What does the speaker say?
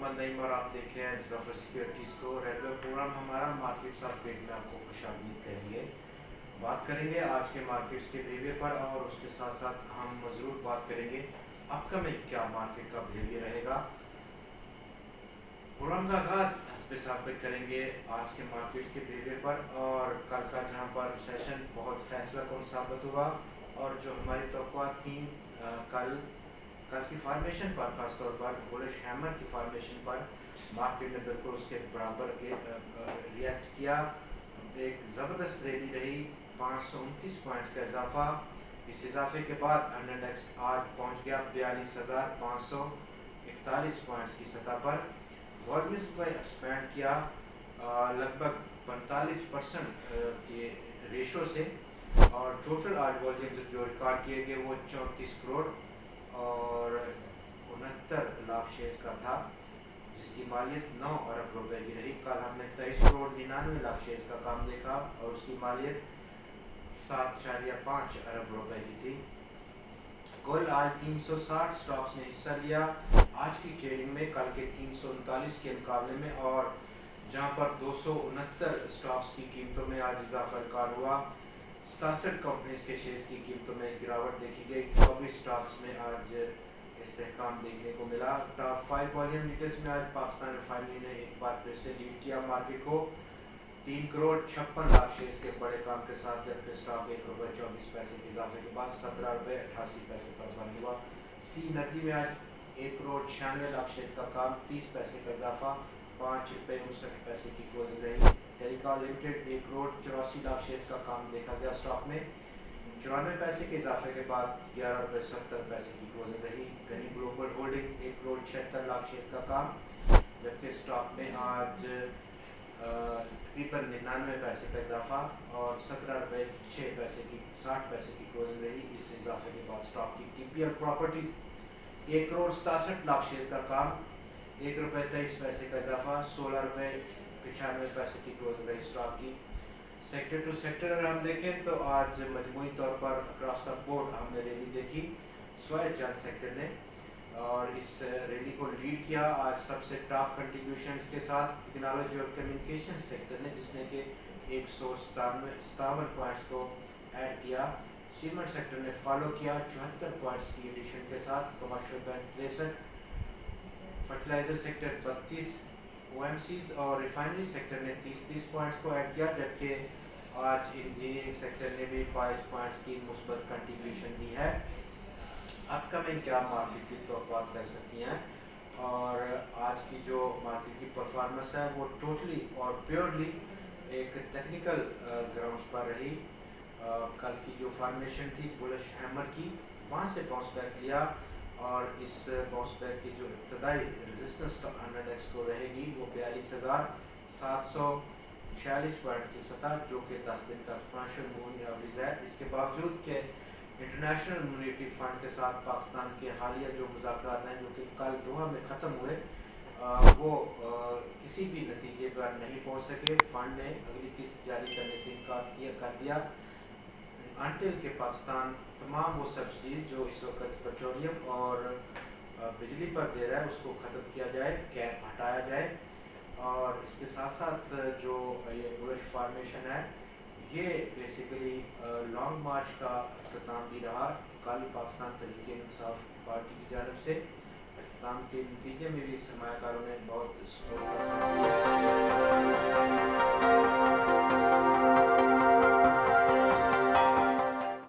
मोहम्मद नईम और आप देख रहे हैं जफर सिक्योरिटीज़ को। रेगुलर प्रोग्राम हमारा मार्केट्स अपडेट में आपको खुशामदीद करेंगे। बात करेंगे आज के मार्केट्स के बिहेवियर पर और उसके साथ साथ हम ज़रूर बात करेंगे अपकमिंग क्या मार्केट का बिहेवियर रहेगा। प्रोग्राम का आगाज़ हस्बे साबित करेंगे आज के मार्केट्स के बिहेवियर पर और कल का जहां पर सेशन बहुत फैसला कौन साबित हुआ और जो हमारी तवक्कुआत थी कल की फार्मेशन पर, खासतौर पर बुलिश हैमर की फार्मेशन पर मार्केट ने बिल्कुल उसके बराबर के रिएक्ट किया। एक ज़बरदस्त रैली रही, 529 पॉइंट्स का इजाफा। इस इजाफे के बाद इंडेक्स आज पहुंच गया 42,541 पॉइंट्स की सतह पर। वॉल्यूम्स को एक्सपेंड किया लगभग 45% के रेशो से और टोटल आज वॉल्यूम जो रिकॉर्ड किए गए वो 34 करोड़ और 69 लाख शेयर्स का था, जिसकी मालियत 9 अरब रुपए की रही। कल हमने 23 करोड़ 99 लाख शेयर्स का काम देखा और उसकी मालियत 7.5 अरब रुपए की थी। कुल आज 360 स्टॉक्स ने हिस्सा लिया आज की ट्रेडिंग में, कल के 339 के मुकाबले में, और जहां पर 269 स्टॉक्स की कीमतों में आज इजाफा रिकॉर्ड हुआ। 67 कंपनीज के शेयर्स की कीमतों में गिरावट देखी गई। 24 स्टॉक्स में आज इस्तेहकाम देखने को मिला। टॉप 5 वॉल्यूम लीडर्स में आज पाकिस्तान रिफाइनरी ने एक बार फिर से लीड किया मार्केट को 3 करोड़ 56 लाख शेयर्स के बड़े काम के साथ, जबकि स्टॉक 1 रुपये 24 पैसे के इजाफे के बाद 17 रुपये 88 पैसे पर बंद हुआ। सी एनर्जी में आज 1 करोड़ 96 लाख शेयर्स का काम, 30 पैसे का इजाफा, 5 रुपये 59 पैसे की क्लोजिंग रही। Telecom limited 1 crore 84 lakh shares का काम देखा गया स्टॉक में, 94 पैसे के इजाफे के बाद 11 रुपये 70 पैसे की क्लोजिंग रही। Ghani global holding 1 crore 76 lakh shares का काम, जबकि स्टॉक में आज तकरीबन 99 पैसे का इजाफा और 17 रुपये 6 पैसे की 60 पैसे की क्लोजिंग रही। इस इजाफे के बाद स्टॉक की TPL properties 1 crore 67 lakh shares का काम, 1 रुपये 23 पैसे का इजाफा, 16 रुपये 95 पैसे की क्लोजिंग रही स्टॉक की। सेक्टर टू सेक्टर अगर हम देखें तो आज मजमूई तौर पर अक्रॉस द बोर्ड हमने रैली देखी स्वायत्त जन सेक्टर ने, और इस रैली को लीड किया आज सबसे टॉप कंट्रीब्यूशन के साथ टेक्नोलॉजी और कम्युनिकेशन सेक्टर ने, जिसने कि 157 पॉइंट्स को ऐड किया। सीमेंट सेक्टर ने फॉलो किया 74 पॉइंट्स की एडिशन के साथ, commercial bank 63, fertiliser sector 32, OMCs और रिफाइनरी सेक्टर ने 30 पॉइंट्स को ऐड किया, जबकि आज इंजीनियरिंग सेक्टर ने भी 22 पॉइंट्स की मुस्बत कंट्रीब्यूशन दी है। अपकमिंग क्या मार्केट की तवक्कुआत कर सकती हैं, और आज की जो मार्केट की परफॉर्मेंस है वो टोटली और प्योरली एक टेक्निकल ग्राउंड्स पर रही। कल की जो फॉर्मेशन थी बुलिश हैमर की, वहाँ से बाउंस बैक लिया और इस बाउंस बैक की जो इब्तदाई रेजिस्टेंस इंडेक्स को रहेगी वो 42,746 पॉइंट की सतह, जो कि 10 दिन का एक्सपेंशन मूविंग एवरेज है। इसके बावजूद के इंटरनेशनल मॉनेटरी फंड के साथ पाकिस्तान के हालिया जो मुज़ाकरात हैं जो कि कल दोहा में ख़त्म हुए, वो किसी भी नतीजे पर नहीं पहुँच सके। फंड ने अगली किस्त जारी करने से इनकार कर दिया अंटिल के पाकिस्तान तमाम वो सब्सिडीज़ जो इस वक्त पेट्रोलियम और बिजली पर दे रहा है उसको ख़त्म किया जाए, कैप हटाया जाए। और इसके साथ साथ जो ये बुलिश फॉर्मेशन है ये बेसिकली लॉन्ग मार्च का अख्ताम भी रहा। कल पाकिस्तान तहरीक-ए-इंसाफ पार्टी की जानिब से अख्ताम के नतीजे में भी सरमायाकारों ने बहुत